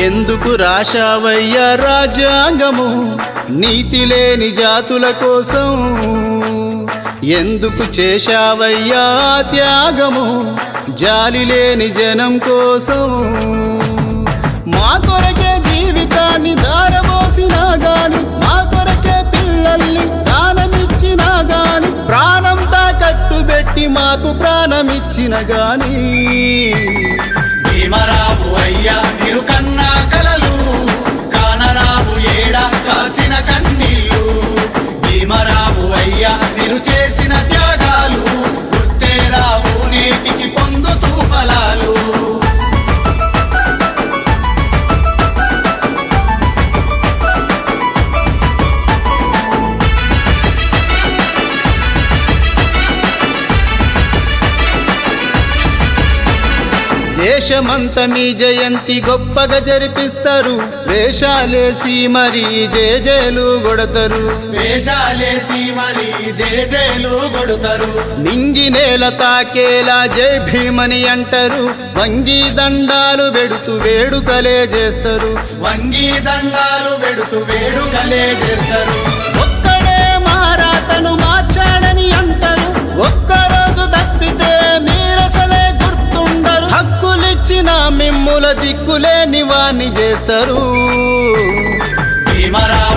ఎందుకు రాశావయ్యా రాజ్యాంగము నీతి లేని జాతుల కోసం? ఎందుకు చేశావయ్యా త్యాగము జాలి లేని జనం కోసం? మా కొరకే జీవితాన్ని దారబోసినా గాని, మా కొరకే పిల్లల్ని దానమిచ్చినా గాని, ప్రాణం తాకట్టు పెట్టి మాకు ప్రాణమిచ్చిన గాని, భీమరావు అయ్యా మీరు కన్నా కలలు, కానరావు ఏడా కాచిన కన్నీళ్ళు. భీమరావు అయ్యా మీరు చేసిన త్యాగాలు గుర్తే రావు నేటికి పొందుతూ ఫలాలు. దేశమంత మీ జయంతి గొప్పగా జరిపిస్తారు, వేషాలేసి మరి జేజేలు కొడతారు, వేషాలేసి మరి జేజేలు కొడతారు. నింగి నేల తాకేలా జై భీమని అంటారు, వంగి దండాలు పెడుతూ వేడుకలే చేస్తారు, వంగి దండాలు పెడుతూ వేడుకలే చేస్తారు. ఒక్కడే మారాతను మార్చాడని అంటారు, ఒక్కరోజు తప్పితే మీరసలే గుర్తుండరు, హక్కులిచ్చిన మిమ్ముల దిక్కులేని వాణ్ణి చేస్తారు. భీమరావు